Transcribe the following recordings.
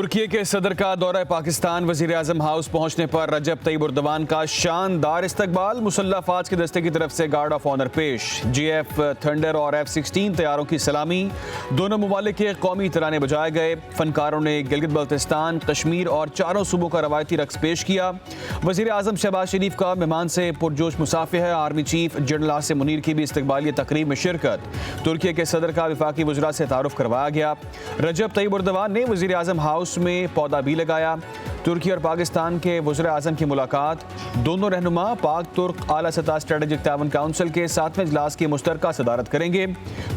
तुर्की के सदर का दौरा पाकिस्तान, वजीर आजम हाउस पहुंचने पर रजब तैयब एर्दोगान का शानदार इस्तकबाल। मुसल्लह अफवाज के दस्ते की तरफ से गार्ड ऑफ ऑनर पेश। GF थंडर और F-16 तैयारों की सलामी। दोनों ममालिक के कौमी तराने बजाए गए। फनकारों ने गिलगित बल्तिस्तान, कश्मीर और चारों सूबों का रवायती रक्स पेश किया। वजीर आजम शहबाज शरीफ का मेहमान से पुरजोश मुसाफिर है। Army chief general Asim Munir की भी इस्तकबालिया तकरीब में शिरकत। तुर्की के सदर का वफाकी वज़रा से तारुफ करवाया गया। रजब तैयब एर्दोगान ने वजीर आजम हाउस में पौधा भी लगाया। तुर्की और पाकिस्तान के वज़ीर आज़म की मुलाकात। दोनों रहनुमा पाक तुर्क आला सतह स्ट्रेटेजिक ताउन काउंसिल के 7वें इजलास की मुश्तरका सदारत करेंगे।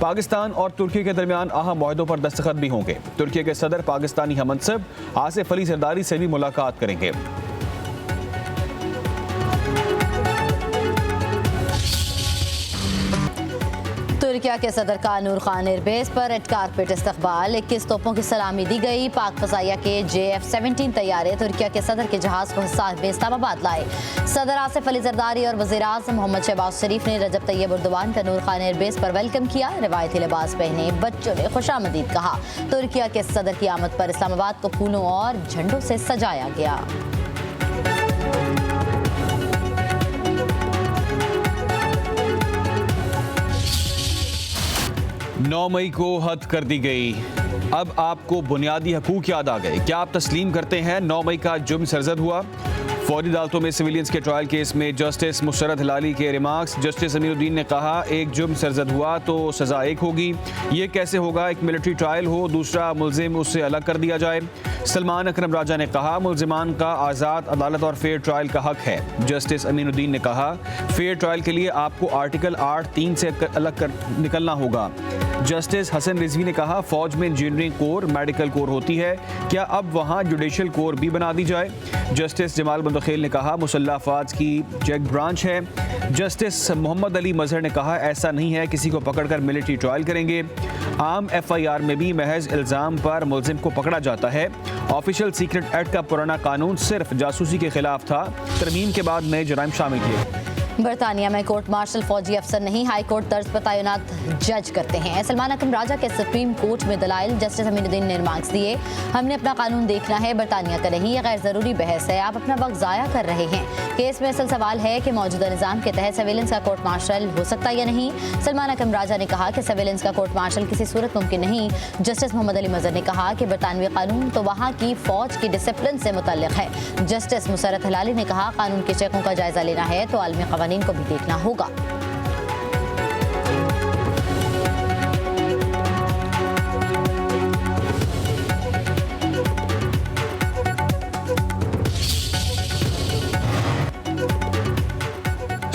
पाकिस्तान और तुर्की के दरमियान अहम मुआहदों पर दस्तखत भी होंगे। तुर्की के सदर पाकिस्तानी हममनसब आसिफ अली जरदारी से भी मुलाकात करेंगे। तुर्किया के सदर का नूर खान एयरबेस पर रेड कारपेट इस्तकबाल। 21 तोपों की सलामी दी गई। पाक फजाइया के JF-17 तैयारे तुर्किया के सदर के जहाज को हिसार में इस्लामाबाद लाए। सदर आसिफ अली जरदारी और वज़ीर आज़म मोहम्मद शहबाज शरीफ ने रजब तैयब एर्दोगान का नूर खान एयरबेस पर वेलकम किया। रिवायती लिबास पहने बच्चों ने खुशामदीद कहा। तुर्किया के सदर की आमद पर इस्लामाबाद को फूलों और झंडों से सजाया गया। नौ मई को हद कर दी गई। अब आपको बुनियादी हकूक याद आ गए। क्या आप तस्लीम करते हैं 9 मई का जुर्म सरजद हुआ? फौजी अदालतों में सिविलियंस के ट्रायल केस में जस्टिस मुशर्रत हिलाली के रिमार्क्स। जस्टिस अमीरुद्दीन ने कहा, एक जुर्म सरजद हुआ तो सजा एक होगी। ये कैसे होगा? एक मिलिट्री ट्रायल हो, दूसरा मुलजिम उससे अलग कर दिया जाए। सलमान अकरम राजा ने कहा, मुलजिमान का आज़ाद अदालत और फेयर ट्रायल का हक है। जस्टिस अमीरुद्दीन ने कहा, फेयर ट्रायल के लिए आपको आर्टिकल 8(3) से अलग निकलना होगा। जस्टिस हसन रिजवी ने कहा, फौज में इंजीनियरिंग कोर, मेडिकल कोर होती है, क्या अब वहाँ जुडिशल कोर भी बना दी जाए? जस्टिस जमाल बंदखेल ने कहा, मुसल्लह अफवाज की चेक ब्रांच है। जस्टिस मोहम्मद अली मजहर ने कहा, ऐसा नहीं है किसी को पकड़कर मिलिट्री ट्रायल करेंगे। आम FIR में भी महज इल्ज़ाम पर मुलजिम को पकड़ा जाता है। ऑफिशियल सीक्रेट एक्ट का पुराना कानून सिर्फ जासूसी के खिलाफ था, तरमीम के बाद नए जराइम शामिल किए। बरतानिया में कोर्ट मार्शल फौजी अफसर नहीं, हाई कोर्ट तर्ज पर तैनात जज करते हैं। सलमान अकरम राजा के सुप्रीम कोर्ट में दलाइल। जस्टिस अमीरुद्दीन ने रिमार्क्स दिए, हमने अपना कानून देखना है, बरतानिया का नहीं। यह गैर जरूरी बहस है, आप अपना वक्त ज़ाया कर रहे हैं। केस में असल सवाल है कि मौजूदा निज़ाम के तहत सर्विलेंस का कोर्ट मार्शल हो सकता है या नहीं। सलमान अकरम राजा ने कहा कि सर्विलेंस का कोर्ट मार्शल किसी सूरत मुमकिन नहीं। जस्टिस मोहम्मद अली मजहर ने कहा कि बरतानवी कानून तो वहाँ की फौज की डिसिप्लिन से मुतल्लिक है। जस्टिस मुशर्रत हिलाली ने कहा, कानून के चेकों का जायजा लेना है तो आलमी कवानीन को भी देखना होगा।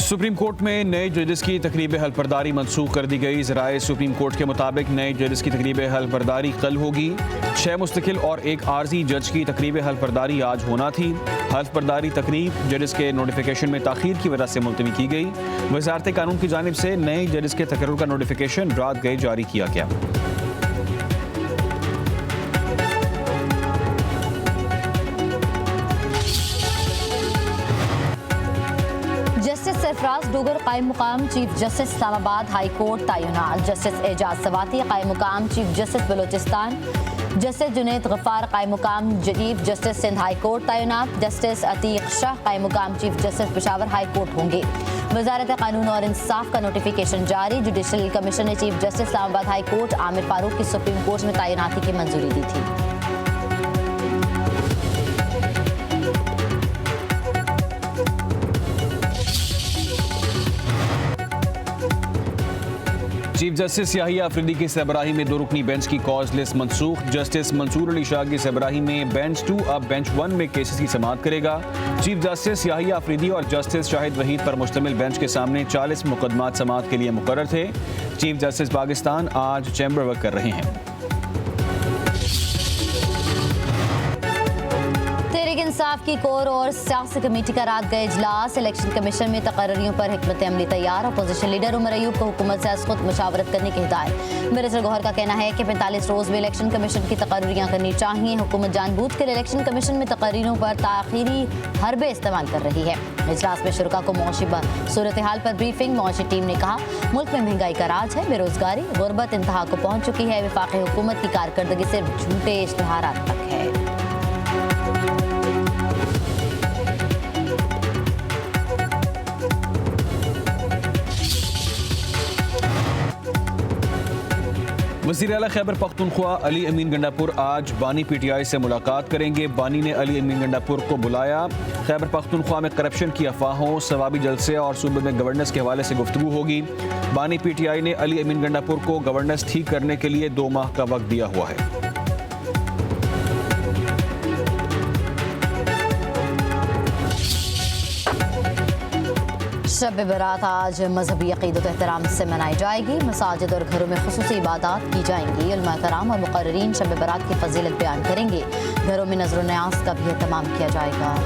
सुप्रीम कोर्ट में नए जजेस की तकरीब हलफबरदारी मनसूख कर दी गई। ज़राए सुप्रीम कोर्ट के मुताबिक नए जजेस की तकरीब हलफबरदारी कल होगी। 6 मुस्तकिल और एक आर्जी जज की तकरीब हलफबरदारी आज होना थी। हलफबरदारी तकरीब जजेस के नोटिफिकेशन में ताख़ीर की वजह से मुलतवी की गई। वज़ारत कानून की जानिब से नए जजेस के तकर्रुर का नोटिफिकेशन रात गए जारी किया गया। सरफराज डोगर कायम मुकाम chief justice Islamabad high court तैनात। जस्टिस एजाज सवाती कायम मुकाम chief justice Balochistan. Justice Junaid Ghaffar कायम मुकाम chief justice Sindh high court तैनात। जस्टिस अतीक शाह कायम मुकाम chief justice Peshawar high court होंगे। वजारत कानून और इंसाफ का नोटिफिकेशन जारी। जुडिशल कमीशन ने chief justice Islamabad high court Aamir Farooq की सुप्रीम कोर्ट में तैनाती की मंजूरी दी थी। चीफ जस्टिस याहिया अफरीदी की सरबराही में 2 रुकनी बेंच की कॉज लिस्ट मनसूख। जस्टिस मंसूर अली शाह की सरबराही में बेंच 2 अब बेंच 1 में केसेस की समाअत करेगा। चीफ जस्टिस याहिया अफरीदी और जस्टिस शाहिद वहीद पर मुश्तमिल बेंच के सामने 40 मुकदमात समाअत के लिए मुकर्रर थे। चीफ जस्टिस पाकिस्तान आज चैम्बर वर्क कर रहे हैं। इंसाफ की कोर और सियासी कमेटी का रात गए इजलास। इलेक्शन कमीशन में तकर्रियों पर हिकमत अमली तैयार। अपोजिशन लीडर उमर अयूब को हुकूमत से खुद मुशावरत करने की हिदायत। मिनिस्टर गौहर का कहना है कि 45 रोज में इलेक्शन कमीशन की तकर्रियां करनी चाहिए। हुकूमत जानबूझकर इलेक्शन कमीशन में तकर्रियों पर ताखीरी हरबे इस्तेमाल कर रही है। इजलास में शुरा को मौशी सूरत हाल पर ब्रीफिंग। मौशी टीम ने कहा, मुल्क में महंगाई का राज है, बेरोजगारी गुर्बत इंतहा को पहुंच चुकी है। वफाकी हुकूमत की कारकर्दगी सिर्फ झूठे इश्तिहारात तक है। वज़ीर आला खैबर पख्तूनख्वा अली अमीन गंडापुर आज बानी PTI से मुलाकात करेंगे। बानी ने अली अमीन गंडापुर को बुलाया। खैबर पख्तूनख्वा में करप्शन की अफवाहों, सवाबी जलसे और सूबे में गवर्नेंस के हवाले से गुफ्तगू होगी। बानी PTI ने अली अमीन गंडापुर को गवर्नेंस ठीक करने के लिए 2 माह का वक्त दिया हुआ है। शब बारात आज मजहबी अक़ीदत एहतराम से मनाई जाएगी। मसाजिद और घरों में खुसूसी इबादत की जाएंगी। उलमा कराम और मुक़र्रिरीन शब बारात की फजीलत बयान करेंगे। घरों में नज़र न्यास का भी एहतमाम किया जाएगा।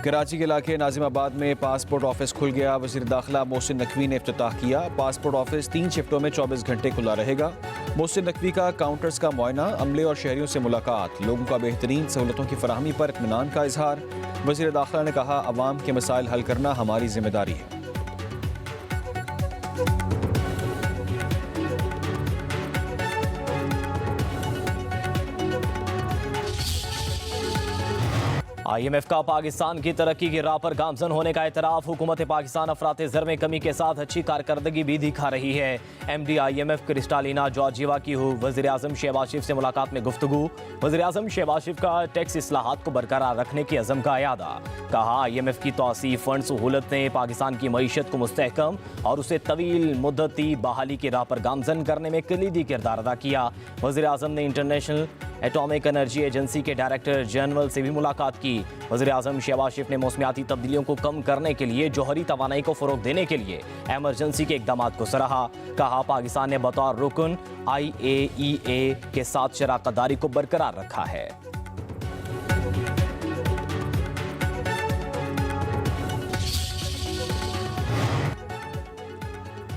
कराची के इलाके नाजिमाबाद में पासपोर्ट ऑफिस खुल गया। वज़ीर दाखिला मोहसिन नकवी ने इफ्तिताह किया। पासपोर्ट ऑफिस 3 शिफ्टों में 24 घंटे खुला रहेगा। मोहसिन नकवी का काउंटर्स का मुआयना, अमले और शहरियों से मुलाकात, लोगों का बेहतरीन सहूलतों की फराहमी पर इत्मीनान का इजहार। वज़ीर दाखिला ने कहा, अवाम के मसाइल हल करना हमारी जिम्मेदारी है। IMF का पाकिस्तान की तरक्की की राह पर गामजन होने का एतराफ़। हुकूमत पाकिस्तान अफराते ज़र में कमी के साथ अच्छी कारकर्दगी भी दिखा रही है। MD IMF क्रिस्टालिना जॉर्जिवा की वज़ीर आज़म शहबाज शरीफ से मुलाकात में गुफ्तगू। वज़ीर आज़म शहबाज शरीफ का टैक्स इस्लाहात को बरकरार रखने के अज़म का यादा। कहा, IMF की तौसीफ़ फंड सहूलत ने पाकिस्तान की मईशत को मुस्तहकम और उसे तवील मुद्दती बहाली की राह पर गामजन करने में कलीदी किरदार अदा किया। वज़ीर आज़म ने इंटरनेशनल एटॉमिक एनर्जी एजेंसी के डायरेक्टर जनरल से भी मुलाकात की। वज़ीर आज़म शहबाज शरीफ ने मौसमियाती तब्दीलियों को कम करने के लिए जौहरी तवानाई को फ़रोग़ देने के लिए एमरजेंसी के इक़दाम को सराहा। कहा, पाकिस्तान ने बतौर रुकन IAEA के साथ शराकतदारी को बरकरार रखा है।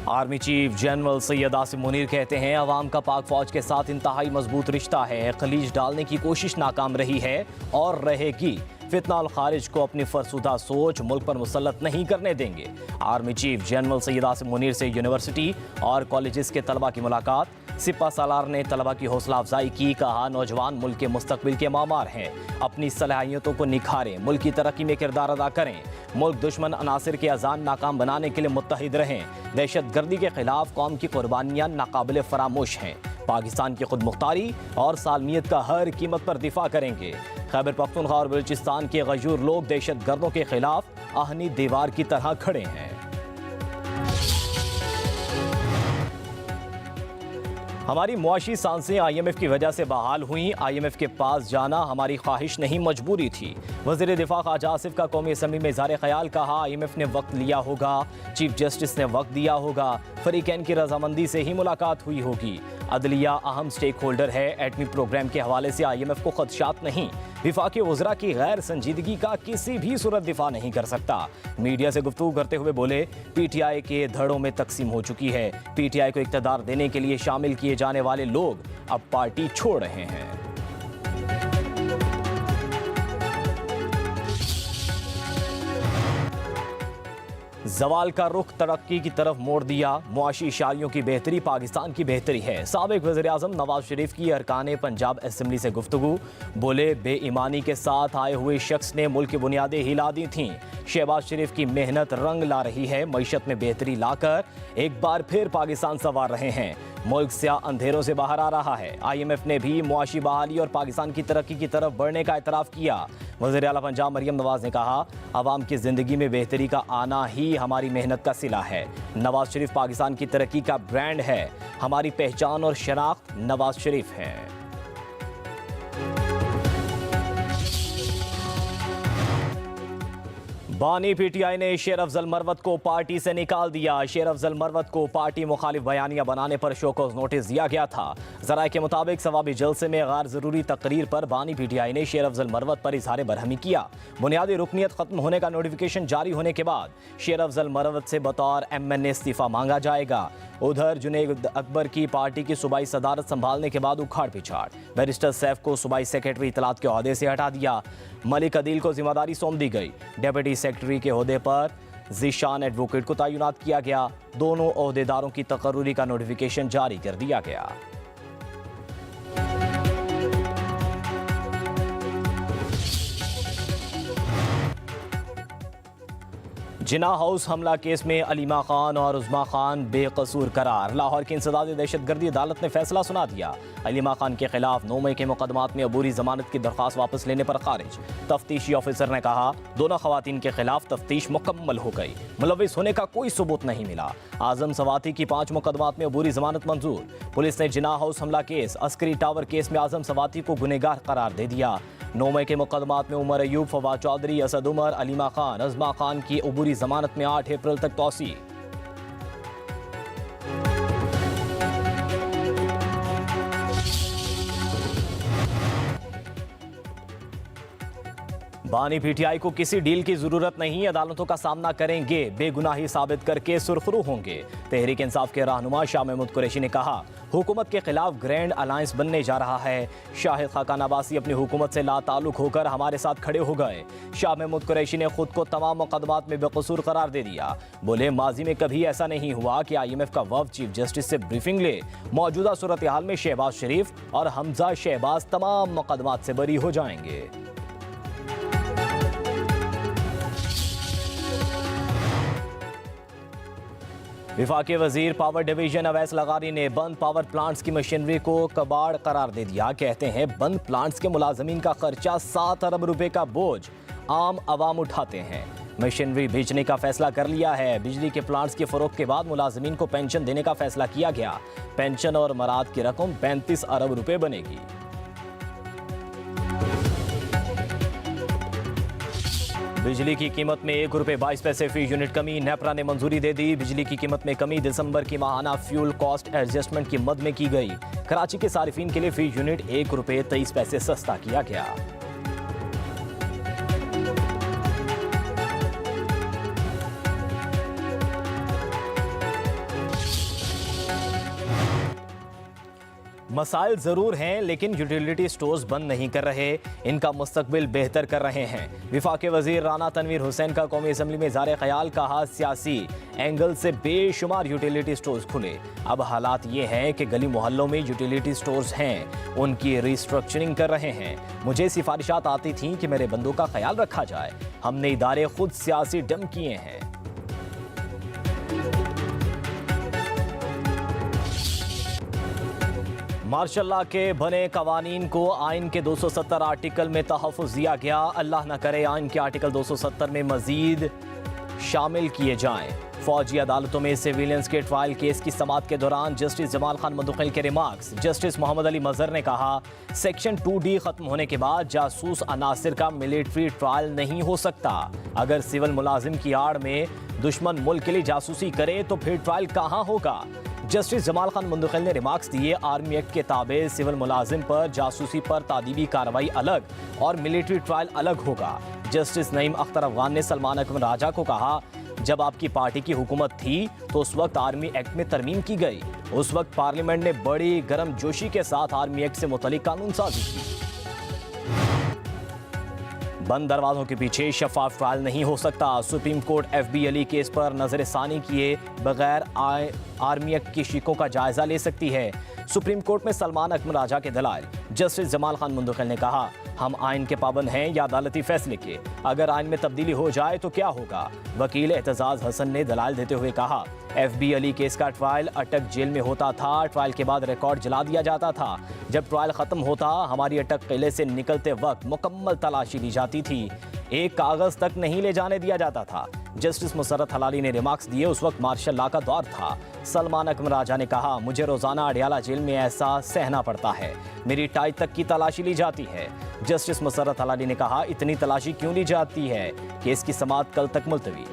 Army chief general Syed Asim Munir कहते हैं, अवाम का पाक फौज के साथ इंतहाई मजबूत रिश्ता है। खलीज डालने की कोशिश नाकाम रही है और रहेगी। फितना और खारिज को अपनी फरसुदा सोच मुल्क पर मुसल्लत नहीं करने देंगे। Army chief general Syed Asim Munir से यूनिवर्सिटी और कॉलेजेस के तलबा की मुलाकात। सिपा सालार ने तलबा की हौसला अफजाई की। कहा, नौजवान मुल्क के मुस्तकबिल के मामार हैं। अपनी सलाहियतों को निखारें, मुल्क की तरक्की में किरदार अदा करें। मुल्क दुश्मन अनासिर के अजान नाकाम बनाने के लिए मुत्तहिद रहें। दहशत गर्दी के खिलाफ कौम की कुर्बानियाँ नाकाबिल फरामोश हैं। पाकिस्तान की खुद मुख्तारी और सालमियत का हर कीमत पर दिफा करेंगे। खैबर पख्तूनख्वा और बलूचिस्तान के गयूर लोग दहशत गर्दों के खिलाफ आहनी दीवार की तरह खड़े हैं। हमारी मुआशी सांसें IMF की वजह से बहाल हुई। IMF के पास जाना हमारी ख्वाहिश नहीं, मजबूरी थी। वज़ीर दिफा ख्वाजा आसिफ का कौमी असम्बली में इज़हार ख्याल। कहा, IMF ने वक्त लिया होगा, चीफ जस्टिस ने वक्त दिया होगा, फरीकैन की रजामंदी से ही मुलाकात हुई होगी। अदलिया अहम स्टेक होल्डर है। एटमी प्रोग्राम के हवाले से IMF को खदशात नहीं। विफाकी वज़रा की गैर संजीदगी का किसी भी सूरत दिफा नहीं कर सकता। मीडिया से गुफ्तगू करते हुए बोले, PTI के धड़ों में तकसीम हो चुकी है। PTI को इक़्तिदार देने के लिए शामिल किए जाने वाले लोग अब पार्टी छोड़ रहे हैं। जवाल का रुख तरक्की की तरफ मोड़ दिया। मुआशी इशारियों की बेहतरी पाकिस्तान की बेहतरी है। साबिक वज़ीर आज़म नवाज शरीफ की अरकान पंजाब असम्बली से गुफ्तगू। बोले, बेईमानी के साथ आए हुए शख्स ने मुल्क की बुनियादें हिला दी थीं। शहबाज शरीफ की मेहनत रंग ला रही है। मईशत में बेहतरी लाकर एक बार फिर पाकिस्तान संवार रहे हैं। मुल्क स्याह अंधेरों से बाहर आ रहा है। IMF ने भी मुआशी बहाली और पाकिस्तान की तरक्की की तरफ बढ़ने का एतराफ़ किया। वज़ीर आला पंजाब मरियम नवाज ने कहा, अवाम की ज़िंदगी में बेहतरी का आना ही हमारी मेहनत का सिला है। नवाज शरीफ पाकिस्तान की तरक्की का ब्रांड है। हमारी पहचान और शनाख्त नवाज शरीफ है। बानी PTI ने शेर अफजल मरवत को पार्टी से निकाल दिया। शेर अफजल मरवत को पार्टी मुखालिफ बयानिया बनाने पर शोकॉज नोटिस दिया गया था। ज़राए के मुताबिक सवाबी जलसे में गैर ज़रूरी तकरीर पर बानी PTI ने शेर अफजल मरवत पर इजहार बरहमी किया। बुनियादी रुकनीत खत्म होने का नोटिफिकेशन जारी होने के बाद शेर अफजल मरवत से बतौर MNA इस्तीफ़ा मांगा जाएगा। उधर जुनैद अकबर की पार्टी की सूबाई सदारत संभालने के बाद उखाड़ पिछाड़। बैरिस्टर सैफ को सूबाई सेक्रेटरी इतलात के ओहदे से हटा दिया। मलिक अदील को जिम्मेदारी सौंप दी गई। डेप्यूटी सेक्रेटरी के ओहदे पर ज़ीशान एडवोकेट को तैनात किया गया। दोनों ओहदेदारों की तकर्रुरी का नोटिफिकेशन जारी कर दिया गया। जिना हाउस हमला केस में अलीमा खान और उज़मा खान बेकसूर करार। लाहौर की इंसदादी दहशतगर्दी अदालत ने फैसला सुना दिया। अलीमा खान के खिलाफ 9 मई के मुकदमात में अबूरी जमानत की दरख्वास्त वापस लेने पर खारिज। तफ्तीशी ऑफिसर ने कहा दोनों खवातीन के खिलाफ तफ्तीश मुकम्मल हो गई, मुलविस होने का कोई सबूत नहीं मिला। आजम सवाती की 5 मुकदमात में अबूरी जमानत मंजूर। पुलिस ने जिना हाउस हमला केस, अस्करी टावर केस में आजम सवाती को गुनहगार करार दे दिया। 9 मई के मुकदमात में उमर अयूब, फवाद चौधरी, असद उमर, अलीमा खान, उज़मा खान की अबूरी जमानत में 8 अप्रैल तक तौसी। बानी पीटीआई को किसी डील की जरूरत नहीं, अदालतों का सामना करेंगे, बेगुनाही साबित करके सुरखरू होंगे। तहरीक इंसाफ के रहनुमा शाह महमूद कुरैशी ने कहा हुकूमत के खिलाफ ग्रैंड अलायंस बनने जा रहा है। शाहिद खाकान अब्बासी अपनी हुकूमत से लाताल्लुक होकर हमारे साथ खड़े हो गए। शाह महमूद कुरैशी ने खुद को तमाम मुकदमात में बेकसूर करार दे दिया। बोले माजी में कभी ऐसा नहीं हुआ कि IMF का वफ़द चीफ जस्टिस से ब्रीफिंग ले। मौजूदा सूरत हाल में शहबाज शरीफ और हमजा शहबाज तमाम मुकदमात से बरी हो जाएंगे। विफाकी वजीर पावर डिवीजन अवैस लगारी ने बंद पावर प्लांट्स की मशीनरी को कबाड़ करार दे दिया। कहते हैं बंद प्लांट्स के मुलाजमीन का खर्चा 7 अरब रुपए का बोझ आम आवाम उठाते हैं। मशीनरी बेचने का फैसला कर लिया है। बिजली के प्लांट्स की फरोख्त के बाद मुलाजमीन को पेंशन देने का फैसला किया गया। पेंशन और मराद की रकम 35 अरब रुपए बनेगी। बिजली की कीमत में 1 रुपये 22 पैसे फी यूनिट कमी, नेपरा ने मंजूरी दे दी। बिजली की कीमत में कमी दिसंबर की माहाना फ्यूल कॉस्ट एडजस्टमेंट की मद में की गई। कराची के सारिफीन के लिए फी यूनिट 1 रुपये 23 पैसे सस्ता किया गया। मसाइल ज़रूर हैं लेकिन यूटिलिटी स्टोर्स बंद नहीं कर रहे, इनका मुस्तकबिल बेहतर कर रहे हैं। विफाकी वजीर राना तनवीर हुसैन का कौमी असम्बली में ज़ारे ख्याल कहा सियासी एंगल से बेशुमार यूटिलिटी स्टोर्स खुले। अब हालात ये हैं कि गली मोहल्लों में यूटिलिटी स्टोर्स हैं, उनकी रिस्ट्रक्चरिंग कर रहे हैं। मुझे सिफारिशात आती थीं कि मेरे बंदों का ख्याल रखा जाए। हमने इदारे खुद सियासी डम किए हैं। मार्शल लॉ के बने कवानीन को आइन के 270 आर्टिकल में तहफ़्फ़ुज़ दिया गया। अल्लाह न करे आइन के आर्टिकल 270 में मजीद शामिल किए जाएं। फौजी अदालतों में सिविलियंस के ट्रायल केस की समाअत के दौरान जस्टिस जमाल खान मुंदखिल के रिमार्क्स। जस्टिस मोहम्मद अली मजहर ने कहा सेक्शन 2D खत्म होने के बाद जासूस अनासिर का मिलिट्री ट्रायल नहीं हो सकता। अगर सिविल मुलाजिम की आड़ में दुश्मन मुल्क के लिए जासूसी करे तो फिर ट्रायल कहाँ होगा। जस्टिस जमाल खान मुंदखिल ने रिमार्क्स दिए आर्मी एक्ट के ताबे सिविल मुलाजिम पर जासूसी पर तादीबी कार्रवाई अलग और मिलिट्री ट्रायल अलग होगा। जस्टिस नईम अख्तर अफगान ने सलमान अकबर राजा को कहा जब आपकी पार्टी की हुकूमत थी तो उस वक्त आर्मी एक्ट में तरमीम की गई। उस वक्त पार्लियामेंट ने बड़ी गर्म जोशी के साथ आर्मी एक्ट से मुतल्लिक कानून साजी की। बंद दरवाजों के पीछे शफाफ ट्रायल नहीं हो सकता। Supreme court FB Ali case पर नजरसानी किए बगैर आर्मी एक्ट की शिकों का जायजा ले सकती है। सुप्रीम कोर्ट में सलमान अकबर राजा के दलाइल। जस्टिस जमाल खान मुंदखिल ने कहा हम आइन के पाबंद हैं या अदालती फैसले के, अगर आइन में तब्दीली हो जाए तो क्या होगा। वकील एतजाज हसन ने दलाइल देते हुए कहा FB अली केस का ट्रायल अटक जेल में होता था, ट्रायल के बाद रिकॉर्ड जला दिया जाता था। जब ट्रायल खत्म होता हमारी अटक किले से निकलते वक्त मुकम्मल तलाशी ली जाती थी, एक कागज तक नहीं ले जाने दिया जाता था। जस्टिस मुसर्रत हलाली ने रिमार्क्स दिए उस वक्त मार्शल लॉ का दौर था। सलमान अकबर राजा ने कहा मुझे रोजाना अडियाला जेल में ऐसा सहना पड़ता है, मेरी टाई तक की तलाशी ली जाती है। जस्टिस मुसर्रत हलाली ने कहा इतनी तलाशी क्यों ली जाती है, केस की समाअत कल तक मुलतवी।